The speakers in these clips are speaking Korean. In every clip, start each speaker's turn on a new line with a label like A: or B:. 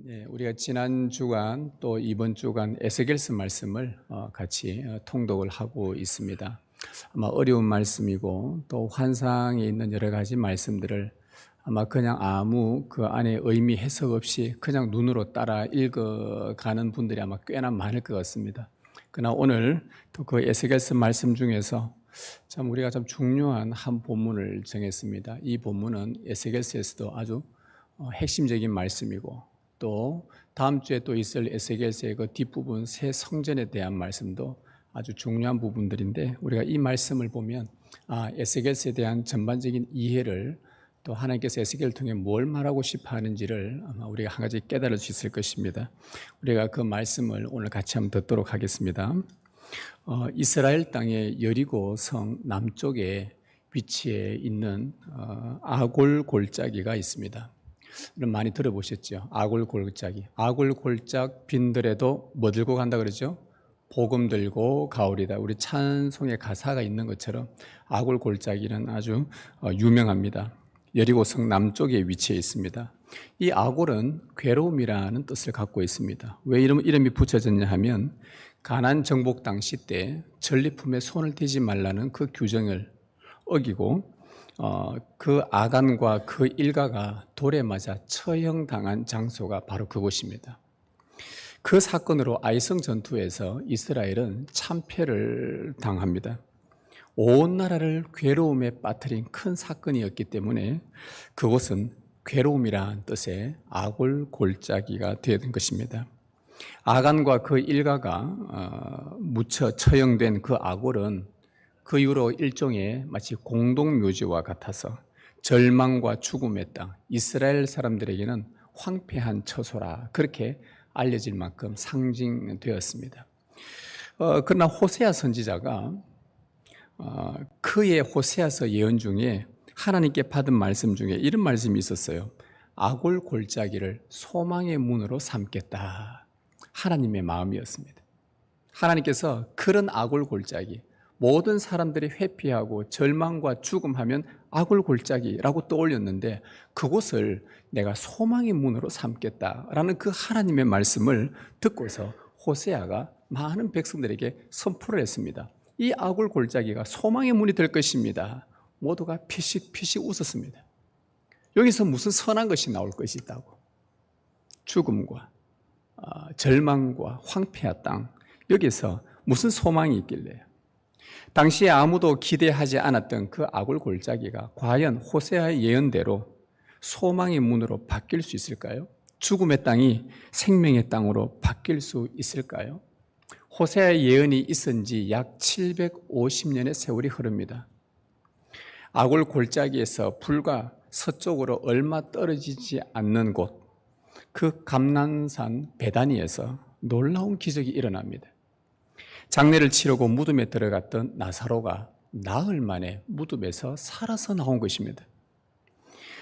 A: 네, 우리가 지난 주간 또 이번 주간 에스겔서 말씀을 같이 통독을 하고 있습니다. 아마 어려운 말씀이고 또 환상에 있는 여러 가지 말씀들을 아마 그냥 아무 그 안에 의미 해석 없이 그냥 눈으로 따라 읽어가는 분들이 아마 꽤나 많을 것 같습니다. 그러나 오늘 또 그 에스겔서 말씀 중에서 참 우리가 참 중요한 한 본문을 정했습니다. 이 본문은 에스겔서에서도 아주 핵심적인 말씀이고 또 다음 주에 또 있을 에스겔서의 그 뒷부분 새 성전에 대한 말씀도 아주 중요한 부분들인데, 우리가 이 말씀을 보면 에스겔서에 대한 전반적인 이해를, 또 하나님께서 에스겔을 통해 뭘 말하고 싶어 하는지를 아마 우리가 한 가지 깨달을 수 있을 것입니다. 우리가 그 말씀을 오늘 같이 한번 듣도록 하겠습니다. 이스라엘 땅의 여리고 성 남쪽에 위치해 있는 아골 골짜기가 있습니다. 많이 들어보셨죠? 아골 골짜기. 아골 골짝 빈들에도 뭐 들고 간다 그러죠? 복음 들고 가오리다. 우리 찬송의 가사가 있는 것처럼 아골 골짜기는 아주 유명합니다. 여리고성 남쪽에 위치해 있습니다. 이 아골은 괴로움이라는 뜻을 갖고 있습니다. 왜 이름이 붙여졌냐 하면 가나안 정복 당시 때 전리품에 손을 대지 말라는 그 규정을 어기고 그 아간과 그 일가가 돌에 맞아 처형당한 장소가 바로 그곳입니다. 그 사건으로 아이성 전투에서 이스라엘은 참패를 당합니다. 온 나라를 괴로움에 빠뜨린 큰 사건이었기 때문에 그곳은 괴로움이라는 뜻의 아골 골짜기가 된 것입니다. 아간과 그 일가가 묻혀 처형된 그 아골은 그 이후로 일종의 마치 공동묘지와 같아서 절망과 죽음의 땅, 이스라엘 사람들에게는 황폐한 처소라, 그렇게 알려질 만큼 상징되었습니다. 그러나 호세아 선지자가 그의 호세아서 예언 중에 하나님께 받은 말씀 중에 이런 말씀이 있었어요. 아골 골짜기를 소망의 문으로 삼겠다. 하나님의 마음이었습니다. 하나님께서 그런 아골 골짜기, 모든 사람들이 회피하고 절망과 죽음하면 아골 골짜기라고 떠올렸는데 그곳을 내가 소망의 문으로 삼겠다라는 그 하나님의 말씀을 듣고서 호세아가 많은 백성들에게 선포를 했습니다. 이 아골 골짜기가 소망의 문이 될 것입니다. 모두가 피식피식 웃었습니다. 여기서 무슨 선한 것이 나올 것이 있다고. 죽음과 절망과 황폐한 땅, 여기서 무슨 소망이 있길래요. 당시에 아무도 기대하지 않았던 그 아골 골짜기가 과연 호세아의 예언대로 소망의 문으로 바뀔 수 있을까요? 죽음의 땅이 생명의 땅으로 바뀔 수 있을까요? 호세아의 예언이 있은 지 약 750년의 세월이 흐릅니다. 아골 골짜기에서 불과 서쪽으로 얼마 떨어지지 않는 곳, 그 감난산 베다니에서 놀라운 기적이 일어납니다. 장례를 치르고 무덤에 들어갔던 나사로가 나흘 만에 무덤에서 살아서 나온 것입니다.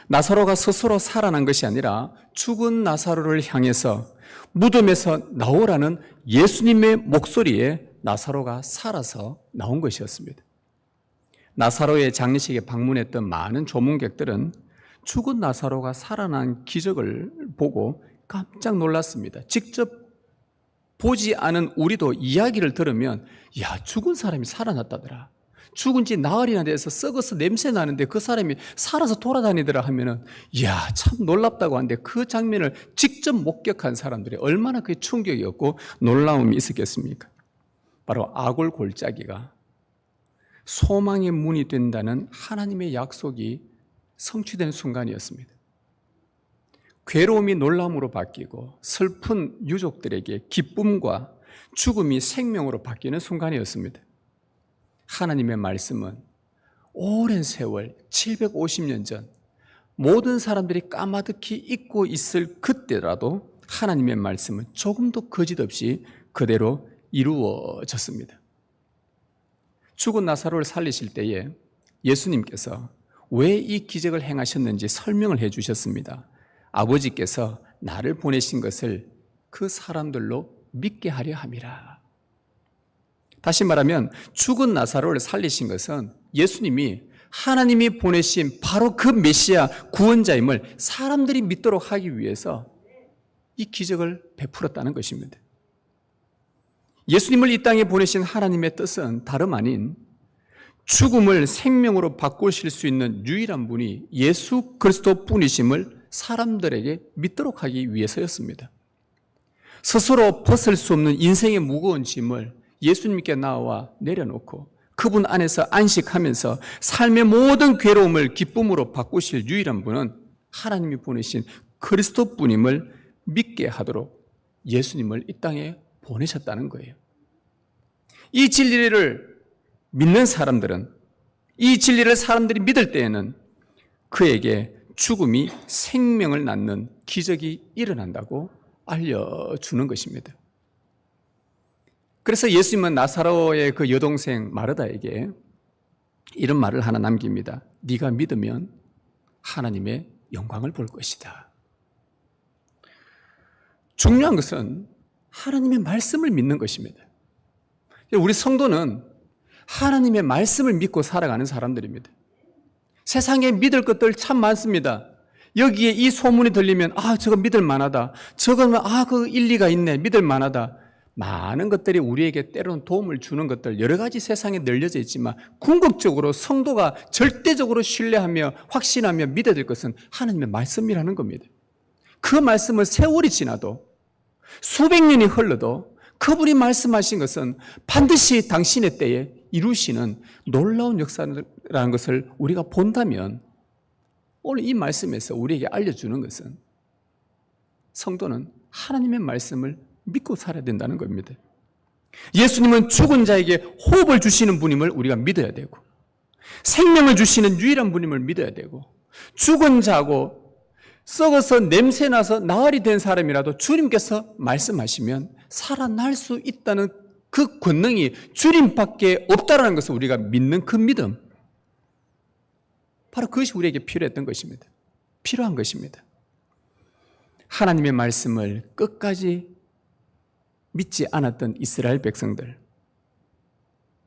A: 나사로가 스스로 살아난 것이 아니라 죽은 나사로를 향해서 무덤에서 나오라는 예수님의 목소리에 나사로가 살아서 나온 것이었습니다. 나사로의 장례식에 방문했던 많은 조문객들은 죽은 나사로가 살아난 기적을 보고 깜짝 놀랐습니다. 직접 보지 않은 우리도 이야기를 들으면 죽은 사람이 살아났다더라, 죽은 지 나흘이나 돼서 썩어서 냄새 나는데 그 사람이 살아서 돌아다니더라 하면은 참 놀랍다고 하는데, 그 장면을 직접 목격한 사람들이 얼마나 그게 충격이었고 놀라움이 있었겠습니까? 바로 아골 골짜기가 소망의 문이 된다는 하나님의 약속이 성취된 순간이었습니다. 괴로움이 놀람으로 바뀌고 슬픈 유족들에게 기쁨과 죽음이 생명으로 바뀌는 순간이었습니다. 하나님의 말씀은 오랜 세월 750년 전 모든 사람들이 까마득히 잊고 있을 그때라도 하나님의 말씀은 조금도 거짓없이 그대로 이루어졌습니다. 죽은 나사로를 살리실 때에 예수님께서 왜 이 기적을 행하셨는지 설명을 해 주셨습니다. 아버지께서 나를 보내신 것을 그 사람들로 믿게 하려 함이라. 다시 말하면 죽은 나사로를 살리신 것은 예수님이 하나님이 보내신 바로 그 메시아 구원자임을 사람들이 믿도록 하기 위해서 이 기적을 베풀었다는 것입니다. 예수님을 이 땅에 보내신 하나님의 뜻은 다름 아닌 죽음을 생명으로 바꾸실 수 있는 유일한 분이 예수 그리스도 뿐이심을 사람들에게 믿도록 하기 위해서였습니다. 스스로 벗을 수 없는 인생의 무거운 짐을 예수님께 나와 내려놓고 그분 안에서 안식하면서 삶의 모든 괴로움을 기쁨으로 바꾸실 유일한 분은 하나님이 보내신 그리스도 뿐임을 믿게 하도록 예수님을 이 땅에 보내셨다는 거예요. 이 진리를 믿는 사람들은, 이 진리를 사람들이 믿을 때에는 그에게 죽음이 생명을 낳는 기적이 일어난다고 알려주는 것입니다. 그래서 예수님은 나사로의 그 여동생 마르다에게 이런 말을 하나 남깁니다. 네가 믿으면 하나님의 영광을 볼 것이다. 중요한 것은 하나님의 말씀을 믿는 것입니다. 우리 성도는 하나님의 말씀을 믿고 살아가는 사람들입니다. 세상에 믿을 것들 참 많습니다. 여기에 이 소문이 들리면 저거 믿을 만하다. 저거는 그 일리가 있네. 믿을 만하다. 많은 것들이 우리에게 때로는 도움을 주는 것들 여러 가지 세상에 널려져 있지만 궁극적으로 성도가 절대적으로 신뢰하며 확신하며 믿어야 될 것은 하나님의 말씀이라는 겁니다. 그 말씀을 세월이 지나도 수백 년이 흘러도 그분이 말씀하신 것은 반드시 당신의 때에 이루시는 놀라운 역사라는 것을 우리가 본다면 오늘 이 말씀에서 우리에게 알려주는 것은 성도는 하나님의 말씀을 믿고 살아야 된다는 겁니다. 예수님은 죽은 자에게 호흡을 주시는 분임을 우리가 믿어야 되고 생명을 주시는 유일한 분임을 믿어야 되고 죽은 자고 썩어서 냄새나서 나흘이 된 사람이라도 주님께서 말씀하시면 살아날 수 있다는 그 권능이 주님밖에 없다는 것을 우리가 믿는 그 믿음, 바로 그것이 우리에게 필요했던 것입니다. 필요한 것입니다. 하나님의 말씀을 끝까지 믿지 않았던 이스라엘 백성들,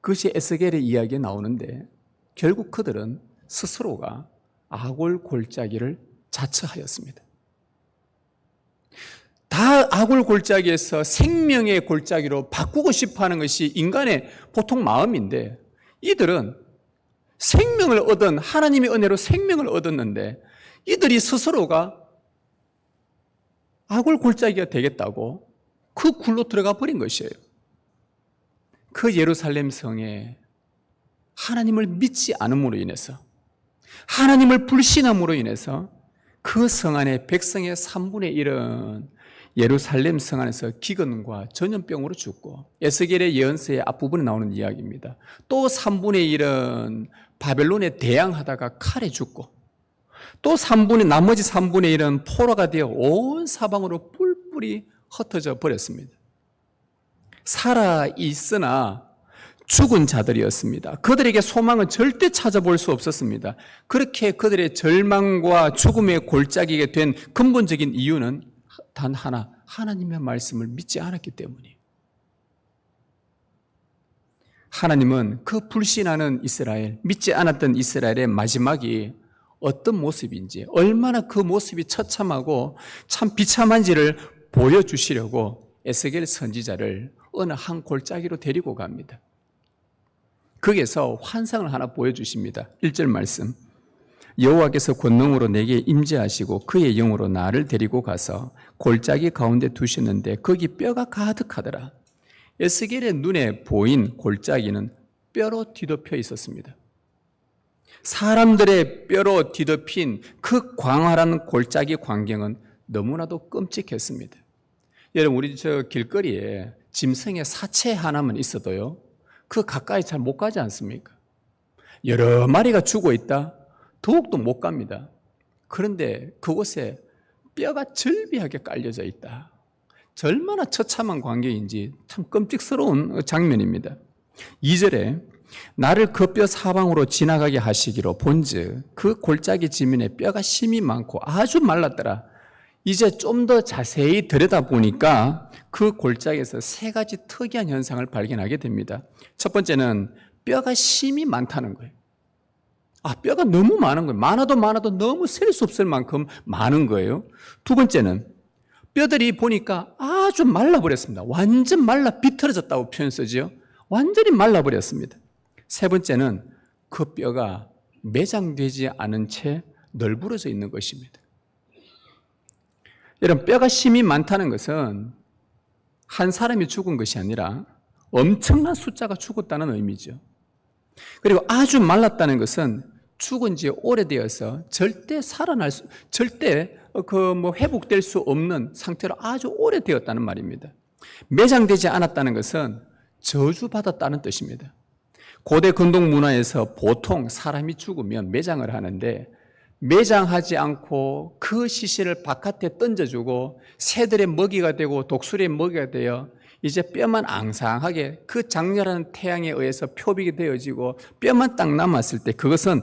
A: 그것이 에스겔의 이야기에 나오는데 결국 그들은 스스로가 아골 골짜기를 자처하였습니다. 다 아골 골짜기에서 생명의 골짜기로 바꾸고 싶어하는 것이 인간의 보통 마음인데 이들은 생명을 얻은 하나님의 은혜로 생명을 얻었는데 이들이 스스로가 아골 골짜기가 되겠다고 그 굴로 들어가 버린 것이에요. 그 예루살렘 성에 하나님을 믿지 않음으로 인해서 하나님을 불신함으로 인해서 그 성 안에 백성의 3분의 1은 예루살렘 성 안에서 기근과 전염병으로 죽고 에스겔의 예언서의 앞부분에 나오는 이야기입니다. 또 3분의 1은 바벨론에 대항하다가 칼에 죽고 또 나머지 3분의 1은 포로가 되어 온 사방으로 뿔뿔이 흩어져 버렸습니다. 살아있으나 죽은 자들이었습니다. 그들에게 소망은 절대 찾아볼 수 없었습니다. 그렇게 그들의 절망과 죽음의 골짜기가 된 근본적인 이유는 단 하나, 하나님의 말씀을 믿지 않았기 때문이에요. 하나님은 그 불신하는 이스라엘, 믿지 않았던 이스라엘의 마지막이 어떤 모습인지, 얼마나 그 모습이 처참하고 참 비참한지를 보여주시려고 에스겔 선지자를 어느 한 골짜기로 데리고 갑니다. 거기에서 환상을 하나 보여주십니다. 1절 말씀, 여호와께서 권능으로 내게 임재하시고 그의 영으로 나를 데리고 가서 골짜기 가운데 두셨는데 거기 뼈가 가득하더라. 에스겔의 눈에 보인 골짜기는 뼈로 뒤덮여 있었습니다. 사람들의 뼈로 뒤덮인 그 광활한 골짜기 광경은 너무나도 끔찍했습니다. 여러분, 우리 저 길거리에 짐승의 사체 하나만 있어도요, 그 가까이 잘 못 가지 않습니까? 여러 마리가 죽어 있다? 더욱더 못 갑니다. 그런데 그곳에 뼈가 절비하게 깔려져 있다. 얼마나 처참한 광경인지 참 끔찍스러운 장면입니다. 2절에 나를 그 뼈 사방으로 지나가게 하시기로 본즉 그 골짜기 지면에 뼈가 심이 많고 아주 말랐더라. 이제 좀 더 자세히 들여다보니까 그 골짜기에서 세 가지 특이한 현상을 발견하게 됩니다. 첫 번째는 뼈가 심이 많다는 거예요. 뼈가 너무 많은 거예요. 많아도 너무 셀 수 없을 만큼 많은 거예요. 두 번째는 뼈들이 보니까 아주 말라버렸습니다. 완전 말라 비틀어졌다고 표현 쓰지요. 완전히 말라버렸습니다. 세 번째는 그 뼈가 매장되지 않은 채 널브러져 있는 것입니다. 여러분, 뼈가 심이 많다는 것은 한 사람이 죽은 것이 아니라 엄청난 숫자가 죽었다는 의미죠. 그리고 아주 말랐다는 것은 죽은 지 오래되어서 절대 회복될 수 없는 상태로 아주 오래되었다는 말입니다. 매장되지 않았다는 것은 저주받았다는 뜻입니다. 고대 근동 문화에서 보통 사람이 죽으면 매장을 하는데 매장하지 않고 그 시신을 바깥에 던져주고 새들의 먹이가 되고 독수리의 먹이가 되어 이제 뼈만 앙상하게 그 장렬한 태양에 의해서 표백이 되어지고 뼈만 딱 남았을 때 그것은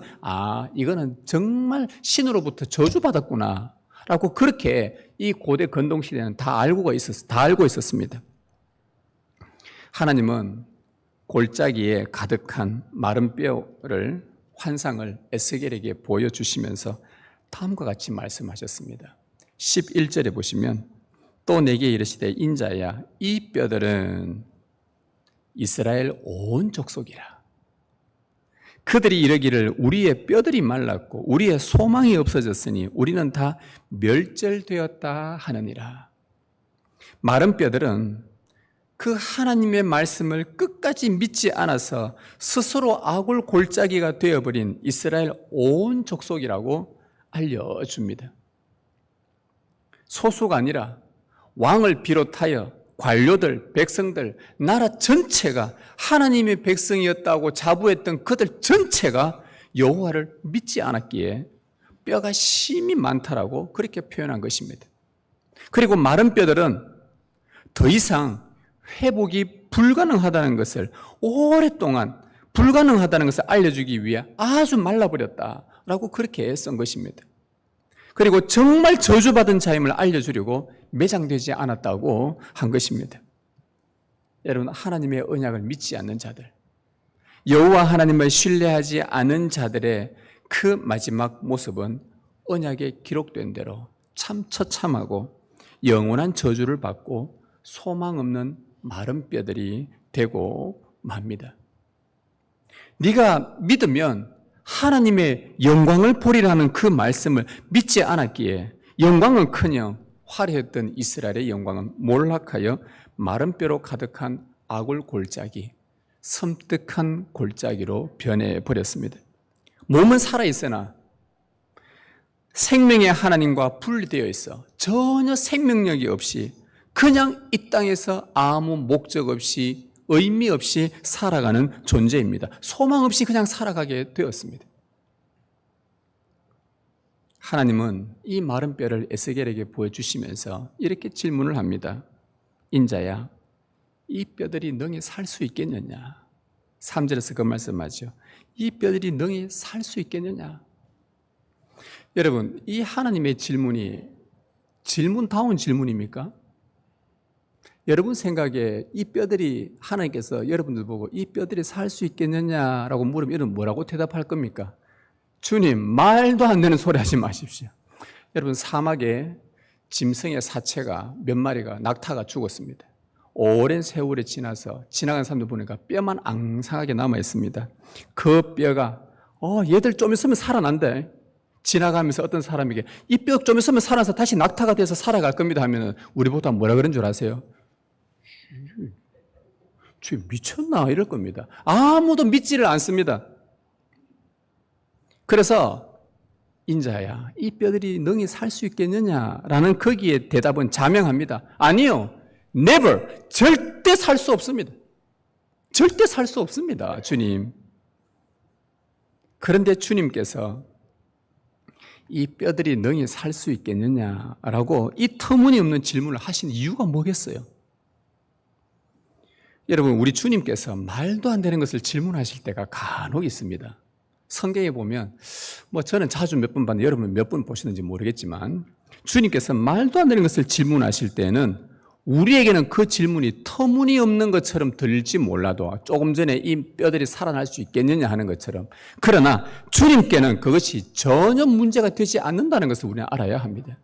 A: 이거는 정말 신으로부터 저주받았구나 라고 그렇게 이 고대 근동 시대는 다 알고 있었습니다. 하나님은 골짜기에 가득한 마른 뼈를 환상을 에스겔에게 보여주시면서 다음과 같이 말씀하셨습니다. 11절에 보시면 또 내게 이르시되 인자야 이 뼈들은 이스라엘 온 족속이라. 그들이 이르기를 우리의 뼈들이 말랐고 우리의 소망이 없어졌으니 우리는 다 멸절되었다 하느니라. 마른 뼈들은 그 하나님의 말씀을 끝까지 믿지 않아서 스스로 아굴 골짜기가 되어버린 이스라엘 온 족속이라고 알려줍니다. 소수가 아니라 왕을 비롯하여 관료들, 백성들, 나라 전체가 하나님의 백성이었다고 자부했던 그들 전체가 여호와를 믿지 않았기에 뼈가 심이 많다라고 그렇게 표현한 것입니다. 그리고 마른 뼈들은 더 이상 회복이 불가능하다는 것을 오랫동안 불가능하다는 것을 알려주기 위해 아주 말라버렸다라고 그렇게 쓴 것입니다. 그리고 정말 저주받은 자임을 알려주려고 매장되지 않았다고 한 것입니다. 여러분, 하나님의 언약을 믿지 않는 자들, 여호와 하나님을 신뢰하지 않은 자들의 그 마지막 모습은 언약에 기록된 대로 참 처참하고 영원한 저주를 받고 소망 없는 마른 뼈들이 되고 맙니다. 네가 믿으면 하나님의 영광을 보리라는 그 말씀을 믿지 않았기에 영광은커녕 화려했던 이스라엘의 영광은 몰락하여 마른 뼈로 가득한 아굴 골짜기, 섬뜩한 골짜기로 변해버렸습니다. 몸은 살아있으나 생명의 하나님과 분리되어 있어 전혀 생명력이 없이 그냥 이 땅에서 아무 목적 없이 의미 없이 살아가는 존재입니다. 소망 없이 그냥 살아가게 되었습니다. 하나님은 이 마른 뼈를 에스겔에게 보여주시면서 이렇게 질문을 합니다. 인자야, 이 뼈들이 능히 살 수 있겠느냐? 3절에서 그 말씀하죠. 이 뼈들이 능히 살 수 있겠느냐? 여러분, 이 하나님의 질문이 질문다운 질문입니까? 여러분 생각에 이 뼈들이 하나님께서 여러분들 보고 이 뼈들이 살 수 있겠느냐라고 물으면 여러분 뭐라고 대답할 겁니까? 주님, 말도 안 되는 소리 하지 마십시오. 여러분, 사막에 짐승의 사체가 몇 마리가 낙타가 죽었습니다. 오랜 세월이 지나서 지나간 사람들 보니까 뼈만 앙상하게 남아 있습니다. 그 뼈가 얘들 좀 있으면 살아난대. 지나가면서 어떤 사람에게 이 뼈 좀 있으면 살아서 다시 낙타가 돼서 살아갈 겁니다 하면은 우리보다 뭐라 그런 줄 아세요? 주님 미쳤나 이럴 겁니다. 아무도 믿지를 않습니다. 그래서 인자야, 이 뼈들이 능히 살 수 있겠느냐라는 거기에 대답은 자명합니다. 아니요, never, 절대 살 수 없습니다. 절대 살 수 없습니다, 주님. 그런데 주님께서 이 뼈들이 능히 살 수 있겠느냐라고 이 터무니없는 질문을 하신 이유가 뭐겠어요? 여러분, 우리 주님께서 말도 안 되는 것을 질문하실 때가 간혹 있습니다. 성경에 보면 저는 자주 몇 번 봤는데 여러분 몇 번 보시는지 모르겠지만 주님께서 말도 안 되는 것을 질문하실 때는 우리에게는 그 질문이 터무니없는 것처럼 들릴지 몰라도 조금 전에 이 뼈들이 살아날 수 있겠느냐 하는 것처럼, 그러나 주님께는 그것이 전혀 문제가 되지 않는다는 것을 우리는 알아야 합니다.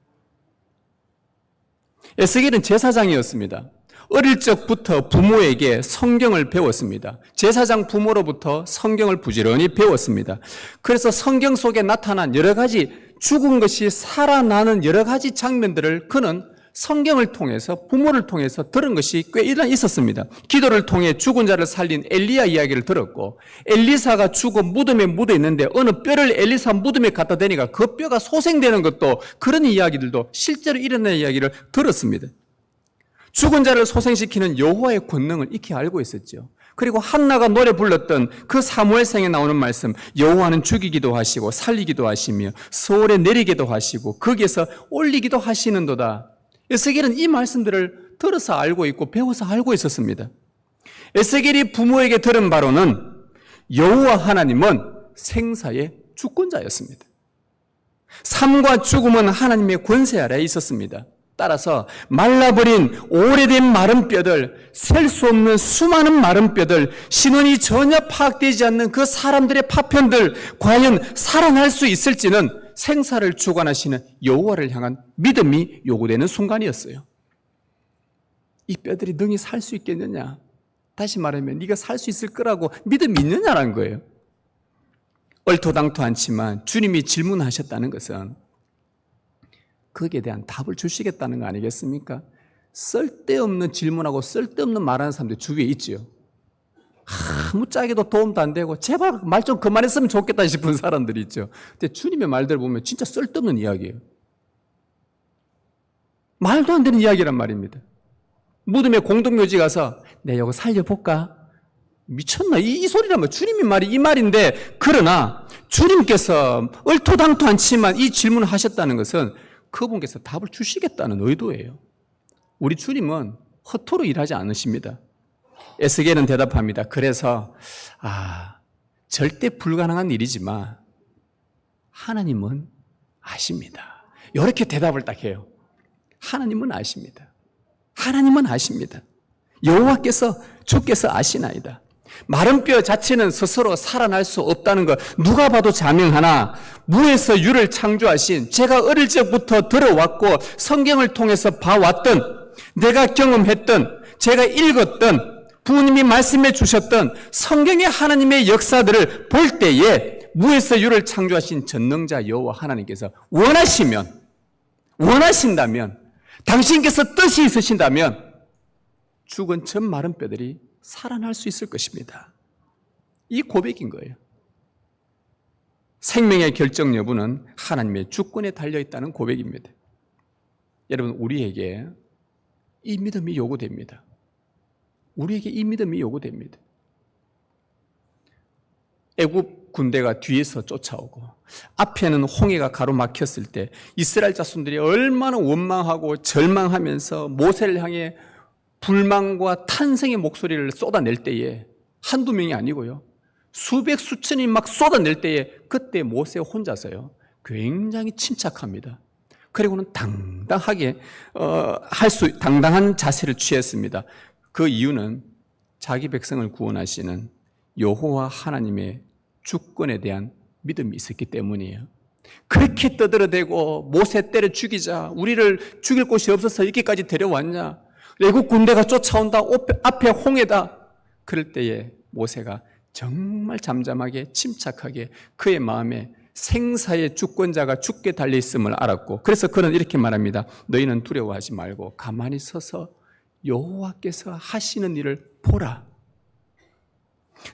A: 에스겔은 제사장이었습니다. 어릴 적부터 부모에게 성경을 배웠습니다. 제사장 부모로부터 성경을 부지런히 배웠습니다. 그래서 성경 속에 나타난 여러 가지 죽은 것이 살아나는 여러 가지 장면들을 그는 성경을 통해서 부모를 통해서 들은 것이 꽤 있었습니다. 기도를 통해 죽은 자를 살린 엘리야 이야기를 들었고, 엘리사가 죽어 무덤에 묻어 있는데 어느 뼈를 엘리사 무덤에 갖다 대니까 그 뼈가 소생되는 것도, 그런 이야기들도 실제로 일어난 이야기를 들었습니다. 죽은 자를 소생시키는 여호와의 권능을 익히 알고 있었죠. 그리고 한나가 노래 불렀던 그 사무엘상에 나오는 말씀, 여호와는 죽이기도 하시고 살리기도 하시며 서울에 내리기도 하시고 거기에서 올리기도 하시는도다. 에스겔은 이 말씀들을 들어서 알고 있고 배워서 알고 있었습니다. 에스겔이 부모에게 들은 바로는 여호와 하나님은 생사의 주권자였습니다. 삶과 죽음은 하나님의 권세 아래에 있었습니다. 따라서 말라버린 오래된 마른 뼈들, 셀 수 없는 수많은 마른 뼈들, 신원이 전혀 파악되지 않는 그 사람들의 파편들, 과연 살아날 수 있을지는 생사를 주관하시는 여호와를 향한 믿음이 요구되는 순간이었어요. 이 뼈들이 능히 살 수 있겠느냐? 다시 말하면 네가 살 수 있을 거라고 믿음이 있느냐라는 거예요. 얼토당토 않지만 주님이 질문하셨다는 것은 거기에 대한 답을 주시겠다는 거 아니겠습니까? 쓸데없는 질문하고 쓸데없는 말하는 사람들 주위에 있죠. 아무짝에도 도움도 안 되고 제발 말 좀 그만했으면 좋겠다 싶은 사람들이 있죠. 근데 주님의 말들을 보면 진짜 쓸데없는 이야기예요. 말도 안 되는 이야기란 말입니다. 무덤에 공동묘지 가서 내 이거 살려볼까? 미쳤나? 이 소리라면 주님의 말이 이 말인데, 그러나 주님께서 얼토당토 않지만 이 질문을 하셨다는 것은 그분께서 답을 주시겠다는 의도예요. 우리 주님은 허투루 일하지 않으십니다. 에스겔은 대답합니다. 그래서 절대 불가능한 일이지만 하나님은 아십니다. 이렇게 대답을 딱 해요. 하나님은 아십니다. 하나님은 아십니다. 여호와께서 주께서 아시나이다. 마른 뼈 자체는 스스로 살아날 수 없다는 것 누가 봐도 자명하나, 무에서 유를 창조하신, 제가 어릴 적부터 들어왔고 성경을 통해서 봐왔던, 내가 경험했던, 제가 읽었던, 부모님이 말씀해 주셨던 성경의 하나님의 역사들을 볼 때에 무에서 유를 창조하신 전능자 여호와 하나님께서 원하신다면, 당신께서 뜻이 있으신다면 죽은 전 마른 뼈들이 살아날 수 있을 것입니다. 이 고백인 거예요. 생명의 결정 여부는 하나님의 주권에 달려있다는 고백입니다. 여러분, 우리에게 이 믿음이 요구됩니다. 우리에게 이 믿음이 요구됩니다. 애굽 군대가 뒤에서 쫓아오고 앞에는 홍해가 가로막혔을 때 이스라엘 자손들이 얼마나 원망하고 절망하면서 모세를 향해 불만과 탄생의 목소리를 쏟아낼 때에, 한두 명이 아니고요, 수백 수천이 막 쏟아낼 때에, 그때 모세 혼자서요 굉장히 침착합니다. 그리고는 당당하게 당당한 자세를 취했습니다. 그 이유는 자기 백성을 구원하시는 여호와 하나님의 주권에 대한 믿음이 있었기 때문이에요. 그렇게 떠들어대고 모세 때려 죽이자, 우리를 죽일 곳이 없어서 여기까지 데려왔냐, 애국 군대가 쫓아온다, 앞에 홍해다, 그럴 때에 모세가 정말 잠잠하게 침착하게 그의 마음에 생사의 주권자가 죽게 달려있음을 알았고, 그래서 그는 이렇게 말합니다. 너희는 두려워하지 말고 가만히 서서 여호와께서 하시는 일을 보라.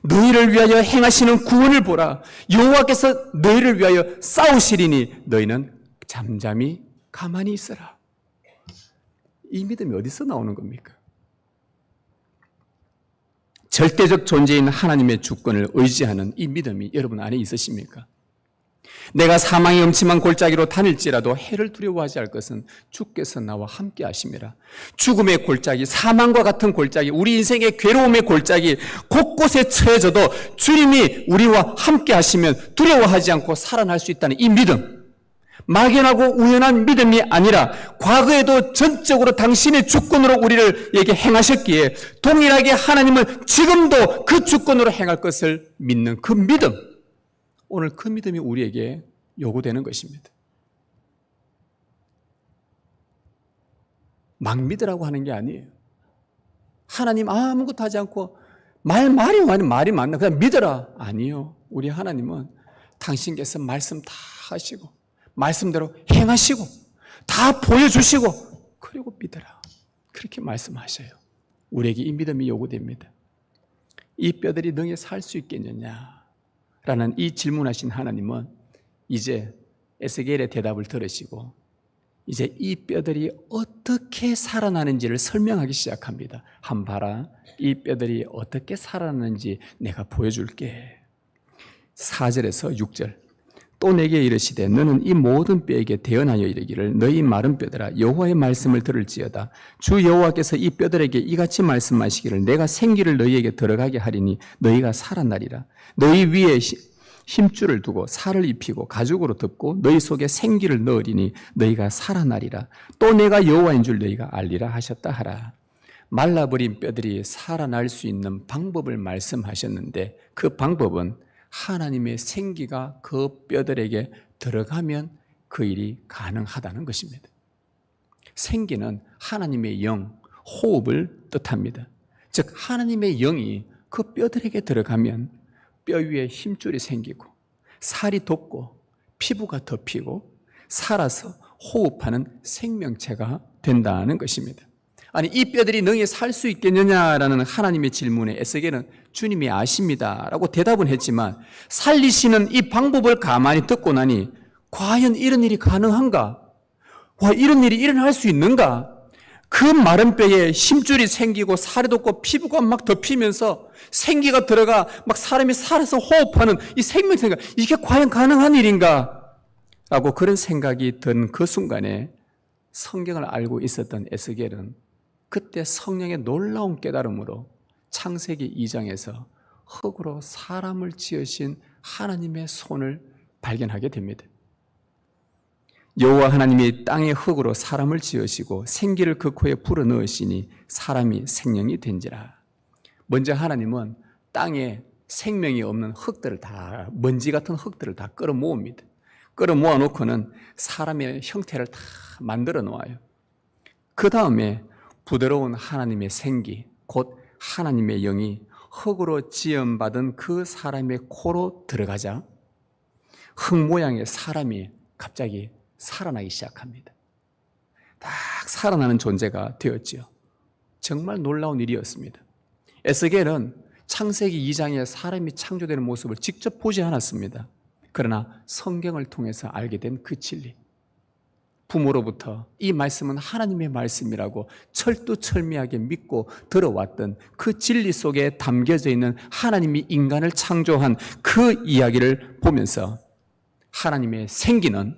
A: 너희를 위하여 행하시는 구원을 보라. 여호와께서 너희를 위하여 싸우시리니 너희는 잠잠히 가만히 있어라. 이 믿음이 어디서 나오는 겁니까? 절대적 존재인 하나님의 주권을 의지하는 이 믿음이 여러분 안에 있으십니까? 내가 사망의 음침한 골짜기로 다닐지라도 해를 두려워하지 할 것은 주께서 나와 함께 하심이라. 죽음의 골짜기, 사망과 같은 골짜기, 우리 인생의 괴로움의 골짜기 곳곳에 처해져도 주님이 우리와 함께 하시면 두려워하지 않고 살아날 수 있다는 이 믿음, 막연하고 우연한 믿음이 아니라 과거에도 전적으로 당신의 주권으로 우리에게 행하셨기에 동일하게 하나님은 지금도 그 주권으로 행할 것을 믿는 그 믿음, 오늘 그 믿음이 우리에게 요구되는 것입니다. 막 믿으라고 하는 게 아니에요. 하나님 아무것도 하지 않고 말이 많나 그냥 믿어라. 아니요. 우리 하나님은 당신께서 말씀 다 하시고 말씀대로 행하시고 다 보여주시고 그리고 믿어라. 그렇게 말씀하셔요. 우리에게 이 믿음이 요구됩니다. 이 뼈들이 능히 살 수 있겠느냐 라는 이 질문하신 하나님은 이제 에스겔의 대답을 들으시고 이제 이 뼈들이 어떻게 살아나는지를 설명하기 시작합니다. 한 봐라. 이 뼈들이 어떻게 살아나는지 내가 보여줄게. 4절에서 6절. 또 내게 이르시되 너는 이 모든 뼈에게 대언하여 이르기를 너희 마른 뼈들아 여호와의 말씀을 들을지어다. 주 여호와께서 이 뼈들에게 이같이 말씀하시기를 내가 생기를 너희에게 들어가게 하리니 너희가 살아나리라. 너희 위에 힘줄을 두고 살을 입히고 가죽으로 덮고 너희 속에 생기를 넣으리니 너희가 살아나리라. 또 내가 여호와인 줄 너희가 알리라 하셨다 하라. 말라버린 뼈들이 살아날 수 있는 방법을 말씀하셨는데 그 방법은 하나님의 생기가 그 뼈들에게 들어가면 그 일이 가능하다는 것입니다. 생기는 하나님의 영, 호흡을 뜻합니다. 즉 하나님의 영이 그 뼈들에게 들어가면 뼈 위에 힘줄이 생기고 살이 돋고 피부가 덮이고 살아서 호흡하는 생명체가 된다는 것입니다. 아니 이 뼈들이 능히 살 수 있겠느냐라는 하나님의 질문에 에스겔은 주님이 아십니다라고 대답은 했지만 살리시는 이 방법을 가만히 듣고 나니 과연 이런 일이 가능한가? 와, 이런 일이 일어날 수 있는가? 그 마른 뼈에 힘줄이 생기고 살이 돋고 피부가 막 덮이면서 생기가 들어가 막 사람이 살아서 호흡하는 이 생명체가 이게 과연 가능한 일인가? 라고 그런 생각이 든 그 순간에 성경을 알고 있었던 에스겔은 그때 성령의 놀라운 깨달음으로 창세기 2장에서 흙으로 사람을 지으신 하나님의 손을 발견하게 됩니다. 여호와 하나님이 땅의 흙으로 사람을 지으시고 생기를 그 코에 불어넣으시니 사람이 생명이 된지라. 먼저 하나님은 땅에 생명이 없는 흙들을 다 먼지 같은 흙들을 다 끌어모읍니다. 끌어모아 놓고는 사람의 형태를 다 만들어 놓아요. 그 다음에 부드러운 하나님의 생기, 곧 하나님의 영이 흙으로 지음받은 그 사람의 코로 들어가자 흙 모양의 사람이 갑자기 살아나기 시작합니다. 딱 살아나는 존재가 되었지요. 정말 놀라운 일이었습니다. 에스겔은 창세기 2장에 사람이 창조되는 모습을 직접 보지 않았습니다. 그러나 성경을 통해서 알게 된 그 진리, 부모로부터 이 말씀은 하나님의 말씀이라고 철두철미하게 믿고 들어왔던 그 진리 속에 담겨져 있는 하나님이 인간을 창조한 그 이야기를 보면서 하나님의 생기는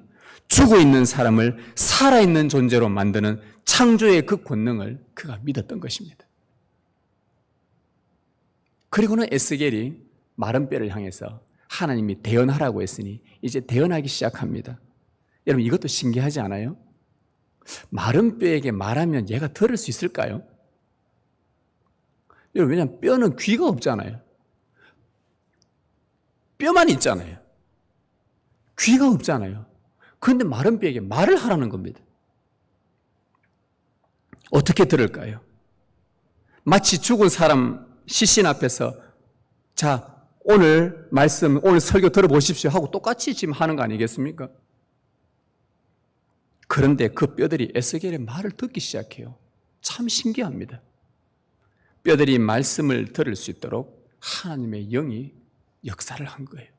A: 죽어있는 사람을 살아있는 존재로 만드는 창조의 그 권능을 그가 믿었던 것입니다. 그리고는 에스겔이 마른 뼈를 향해서 하나님이 대언하라고 했으니 이제 대언하기 시작합니다. 여러분 이것도 신기하지 않아요? 마른 뼈에게 말하면 얘가 들을 수 있을까요? 여러분 왜냐하면 뼈는 귀가 없잖아요. 뼈만 있잖아요. 귀가 없잖아요. 그런데 마른 뼈에게 말을 하라는 겁니다. 어떻게 들을까요? 마치 죽은 사람 시신 앞에서 자 오늘 말씀, 오늘 설교 들어보십시오 하고 똑같이 지금 하는 거 아니겠습니까? 그런데 그 뼈들이 에스겔의 말을 듣기 시작해요. 참 신기합니다. 뼈들이 말씀을 들을 수 있도록 하나님의 영이 역사를 한 거예요.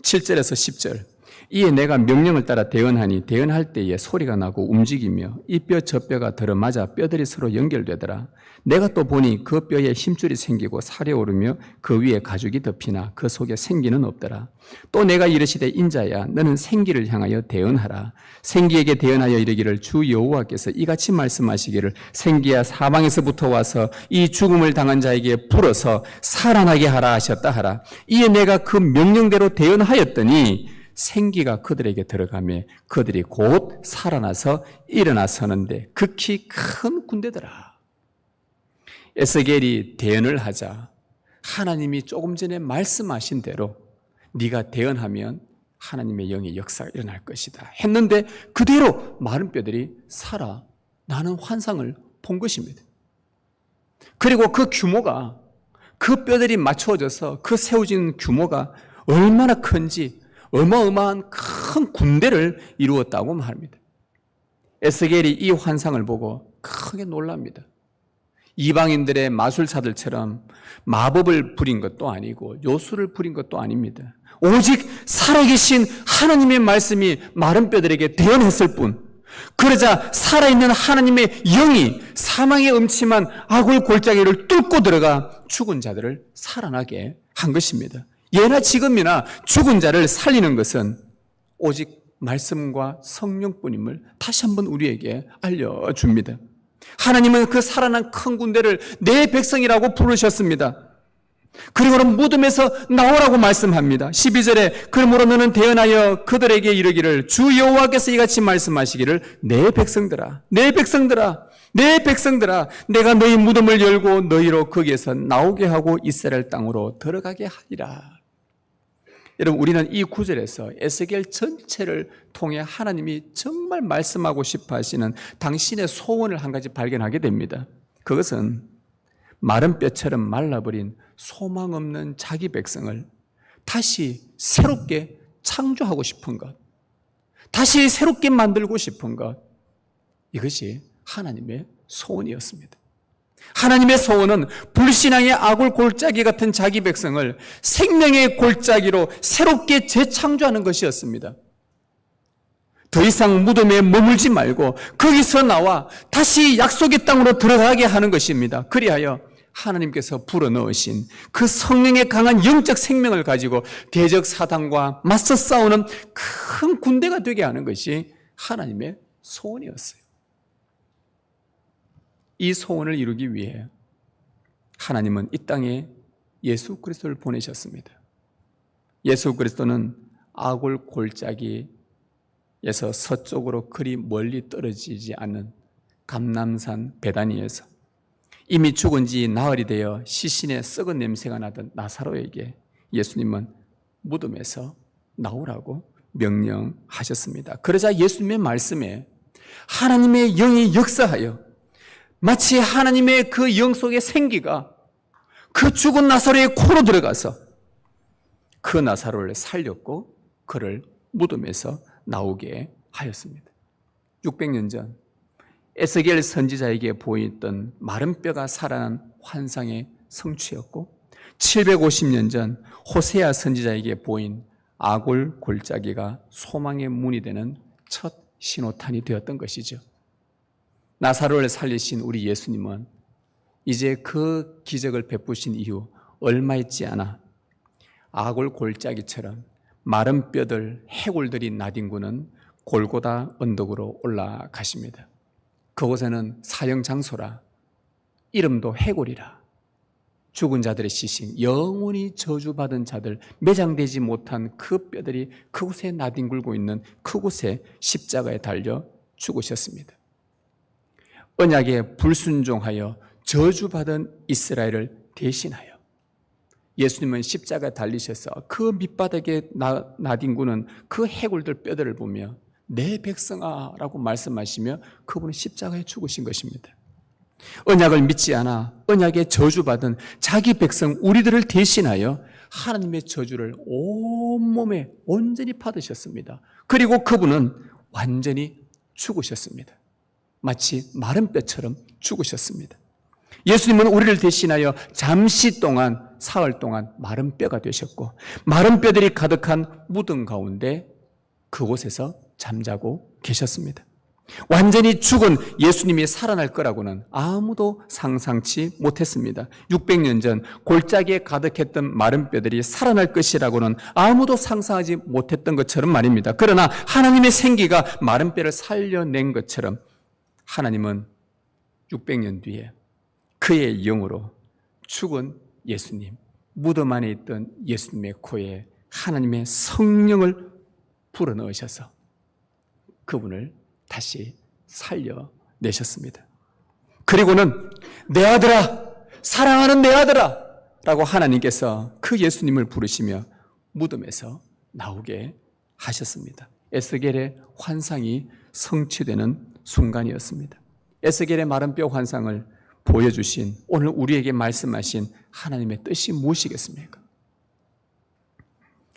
A: 7절에서 10절. 이에 내가 명령을 따라 대언하니 대언할 때에 소리가 나고 움직이며 이 뼈 저 뼈가 들어맞아 뼈들이 서로 연결되더라. 내가 또 보니 그 뼈에 힘줄이 생기고 살이 오르며 그 위에 가죽이 덮이나 그 속에 생기는 없더라. 또 내가 이르시되 인자야 너는 생기를 향하여 대언하라. 생기에게 대언하여 이르기를 주 여호와께서 이같이 말씀하시기를 생기야 사방에서부터 와서 이 죽음을 당한 자에게 불어서 살아나게 하라 하셨다 하라. 이에 내가 그 명령대로 대언하였더니 생기가 그들에게 들어가며 그들이 곧 살아나서 일어나 서는데 극히 큰 군대더라. 에스겔이 대언을 하자 하나님이 조금 전에 말씀하신 대로 네가 대언하면 하나님의 영의 역사가 일어날 것이다 했는데 그대로 마른 뼈들이 살아 나는 환상을 본 것입니다. 그리고 그 규모가, 그 뼈들이 맞추어져서 그 세워진 규모가 얼마나 큰지 어마어마한 큰 군대를 이루었다고 말합니다. 에스겔이 이 환상을 보고 크게 놀랍니다. 이방인들의 마술사들처럼 마법을 부린 것도 아니고 요술을 부린 것도 아닙니다. 오직 살아계신 하나님의 말씀이 마른 뼈들에게 대언했을 뿐, 그러자 살아있는 하나님의 영이 사망의 음침한 아굴 골짜기를 뚫고 들어가 죽은 자들을 살아나게 한 것입니다. 예나 지금이나 죽은 자를 살리는 것은 오직 말씀과 성령뿐임을 다시 한번 우리에게 알려줍니다. 하나님은 그 살아난 큰 군대를 내 백성이라고 부르셨습니다. 그리고는 무덤에서 나오라고 말씀합니다. 12절에 그러므로 너는 대언하여 그들에게 이르기를 주 여호와께서 이같이 말씀하시기를 내 백성들아, 내 백성들아, 내 백성들아, 내가 너희 무덤을 열고 너희로 거기에서 나오게 하고 이스라엘 땅으로 들어가게 하리라. 여러분, 우리는 이 구절에서 에스겔 전체를 통해 하나님이 정말 말씀하고 싶어 하시는 당신의 소원을 한 가지 발견하게 됩니다. 그것은 마른 뼈처럼 말라버린 소망 없는 자기 백성을 다시 새롭게 창조하고 싶은 것, 다시 새롭게 만들고 싶은 것, 이것이 하나님의 소원이었습니다. 하나님의 소원은 불신앙의 아굴 골짜기 같은 자기 백성을 생명의 골짜기로 새롭게 재창조하는 것이었습니다. 더 이상 무덤에 머물지 말고 거기서 나와 다시 약속의 땅으로 들어가게 하는 것입니다. 그리하여 하나님께서 불어넣으신 그 성령의 강한 영적 생명을 가지고 대적 사단과 맞서 싸우는 큰 군대가 되게 하는 것이 하나님의 소원이었어요. 이 소원을 이루기 위해 하나님은 이 땅에 예수 그리스도를 보내셨습니다. 예수 그리스도는 아골 골짜기에서 서쪽으로 그리 멀리 떨어지지 않는 감람산 베다니에서 이미 죽은 지 나흘이 되어 시신의 썩은 냄새가 나던 나사로에게 예수님은 무덤에서 나오라고 명령하셨습니다. 그러자 예수님의 말씀에 하나님의 영이 역사하여 마치 하나님의 그 영 속의 생기가 그 죽은 나사로의 코로 들어가서 그 나사로를 살렸고 그를 무덤에서 나오게 하였습니다. 600년 전 에스겔 선지자에게 보였던 마른 뼈가 살아난 환상의 성취였고 750년 전 호세아 선지자에게 보인 아골 골짜기가 소망의 문이 되는 첫 신호탄이 되었던 것이죠. 나사로를 살리신 우리 예수님은 이제 그 기적을 베푸신 이후 얼마 있지 않아 아골 골짜기처럼 마른 뼈들, 해골들이 나뒹구는 골고다 언덕으로 올라가십니다. 그곳에는 사형 장소라, 이름도 해골이라, 죽은 자들의 시신, 영원히 저주받은 자들, 매장되지 못한 그 뼈들이 그곳에 나뒹굴고 있는 그곳에 십자가에 달려 죽으셨습니다. 언약에 불순종하여 저주받은 이스라엘을 대신하여 예수님은 십자가에 달리셔서 그 밑바닥에 나뒹구는 그 해골들 뼈들을 보며 내 백성아 라고 말씀하시며 그분은 십자가에 죽으신 것입니다. 언약을 믿지 않아 언약에 저주받은 자기 백성 우리들을 대신하여 하나님의 저주를 온몸에 온전히 받으셨습니다. 그리고 그분은 완전히 죽으셨습니다. 마치 마른 뼈처럼 죽으셨습니다. 예수님은 우리를 대신하여 잠시 동안, 사흘 동안 마른 뼈가 되셨고 마른 뼈들이 가득한 무덤 가운데 그곳에서 잠자고 계셨습니다. 완전히 죽은 예수님이 살아날 거라고는 아무도 상상치 못했습니다. 600년 전 골짜기에 가득했던 마른 뼈들이 살아날 것이라고는 아무도 상상하지 못했던 것처럼 말입니다. 그러나 하나님의 생기가 마른 뼈를 살려낸 것처럼 하나님은 600년 뒤에 그의 영으로 죽은 예수님, 무덤 안에 있던 예수님의 코에 하나님의 성령을 불어넣으셔서 그분을 다시 살려내셨습니다. 그리고는 내 아들아, 사랑하는 내 아들아 라고 하나님께서 그 예수님을 부르시며 무덤에서 나오게 하셨습니다. 에스겔의 환상이 성취되는 순간이었습니다. 에스겔의 마른 뼈 환상을 보여주신, 오늘 우리에게 말씀하신 하나님의 뜻이 무엇이겠습니까?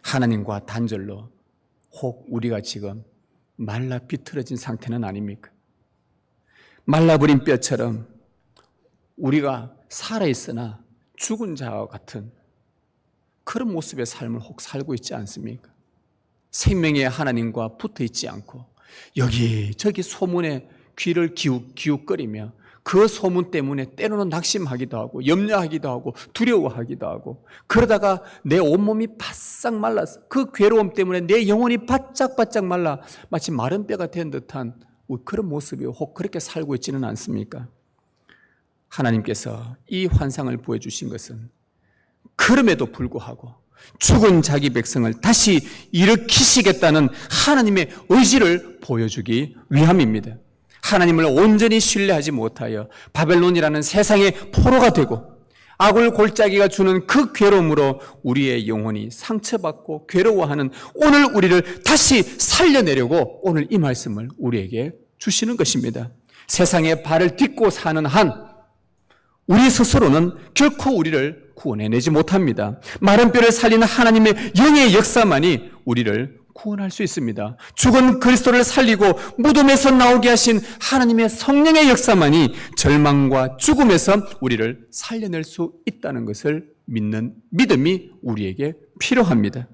A: 하나님과 단절로 혹 우리가 지금 말라 비틀어진 상태는 아닙니까? 말라버린 뼈처럼 우리가 살아있으나 죽은 자와 같은 그런 모습의 삶을 혹 살고 있지 않습니까? 생명의 하나님과 붙어 있지 않고 여기저기 소문에 귀를 기웃거리며 그 소문 때문에 때로는 낙심하기도 하고 염려하기도 하고 두려워하기도 하고, 그러다가 내 온몸이 바싹 말라서 그 괴로움 때문에 내 영혼이 바짝바짝 말라 마치 마른 뼈가 된 듯한 그런 모습이 혹 그렇게 살고 있지는 않습니까? 하나님께서 이 환상을 보여주신 것은 그럼에도 불구하고 죽은 자기 백성을 다시 일으키시겠다는 하나님의 의지를 보여주기 위함입니다. 하나님을 온전히 신뢰하지 못하여 바벨론이라는 세상의 포로가 되고 아굴 골짜기가 주는 그 괴로움으로 우리의 영혼이 상처받고 괴로워하는 오늘 우리를 다시 살려내려고 오늘 이 말씀을 우리에게 주시는 것입니다. 세상에 발을 딛고 사는 한 우리 스스로는 결코 우리를 구원해내지 못합니다. 마른 뼈를 살리는 하나님의 영의 역사만이 우리를 구원할 수 있습니다. 죽은 그리스도를 살리고 무덤에서 나오게 하신 하나님의 성령의 역사만이 절망과 죽음에서 우리를 살려낼 수 있다는 것을 믿는 믿음이 우리에게 필요합니다.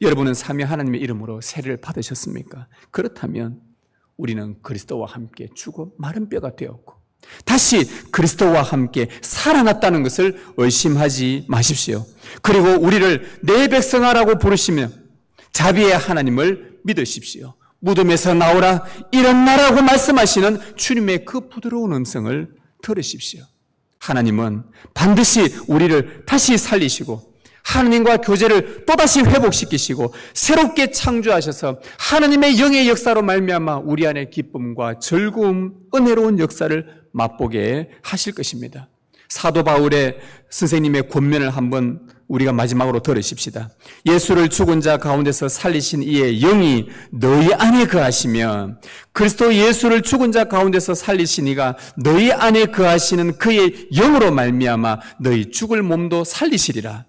A: 여러분은 삼위 하나님의 이름으로 세례를 받으셨습니까? 그렇다면 우리는 그리스도와 함께 죽어 마른 뼈가 되었고 다시 그리스도와 함께 살아났다는 것을 의심하지 마십시오. 그리고 우리를 내 백성아라고 부르시며 자비의 하나님을 믿으십시오. 무덤에서 나오라 일어나라고 말씀하시는 주님의 그 부드러운 음성을 들으십시오. 하나님은 반드시 우리를 다시 살리시고 하나님과 교제를 또다시 회복시키시고 새롭게 창조하셔서 하나님의 영의 역사로 말미암아 우리 안에 기쁨과 즐거움, 은혜로운 역사를 맛보게 하실 것입니다. 사도 바울의 선생님의 권면을 한번 우리가 마지막으로 들으십시다. 예수를 죽은 자 가운데서 살리신 이의 영이 너희 안에 거하시면 그리스도 예수를 죽은 자 가운데서 살리신 이가 너희 안에 거하시는 그의 영으로 말미암아 너희 죽을 몸도 살리시리라.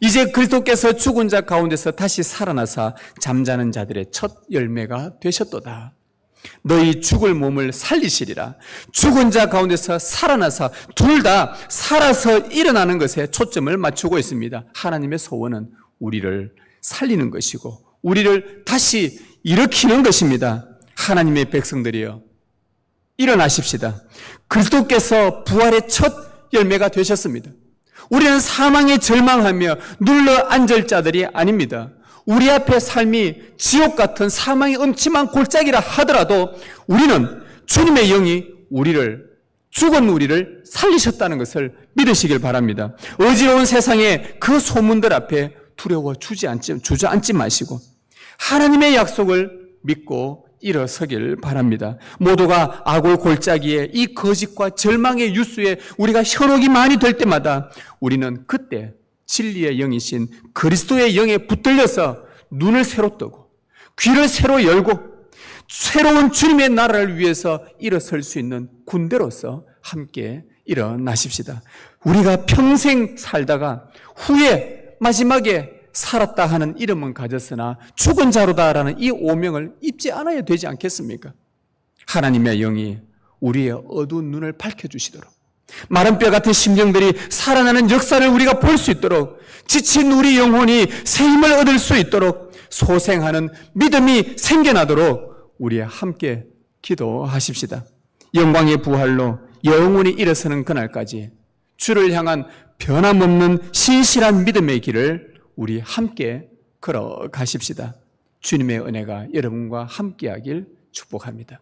A: 이제 그리스도께서 죽은 자 가운데서 다시 살아나사 잠자는 자들의 첫 열매가 되셨도다. 너희 죽을 몸을 살리시리라. 죽은 자 가운데서 살아나사 둘 다 살아서 일어나는 것에 초점을 맞추고 있습니다. 하나님의 소원은 우리를 살리는 것이고 우리를 다시 일으키는 것입니다. 하나님의 백성들이여 일어나십시다. 그리스도께서 부활의 첫 열매가 되셨습니다. 우리는 사망에 절망하며 눌러 앉을 자들이 아닙니다. 우리 앞에 삶이 지옥 같은 사망의 음침한 골짜기라 하더라도 우리는 주님의 영이 죽은 우리를 살리셨다는 것을 믿으시길 바랍니다. 어지러운 세상의 그 소문들 앞에 두려워 주저앉지 마시고 하나님의 약속을 믿고 일어서길 바랍니다. 모두가 아골 골짜기에 이 거짓과 절망의 유수에 우리가 현혹이 많이 될 때마다 우리는 그때 진리의 영이신 그리스도의 영에 붙들려서 눈을 새로 뜨고 귀를 새로 열고 새로운 주님의 나라를 위해서 일어설 수 있는 군대로서 함께 일어나십시다. 우리가 평생 살다가 후에 마지막에 살았다 하는 이름은 가졌으나 죽은 자로다라는 이 오명을 입지 않아야 되지 않겠습니까? 하나님의 영이 우리의 어두운 눈을 밝혀주시도록 마른 뼈 같은 심령들이 살아나는 역사를 우리가 볼 수 있도록 지친 우리 영혼이 새 힘을 얻을 수 있도록 소생하는 믿음이 생겨나도록 우리 함께 기도하십시다. 영광의 부활로 영원히 일어서는 그날까지 주를 향한 변함없는 신실한 믿음의 길을 우리 함께 걸어가십시다. 주님의 은혜가 여러분과 함께하길 축복합니다.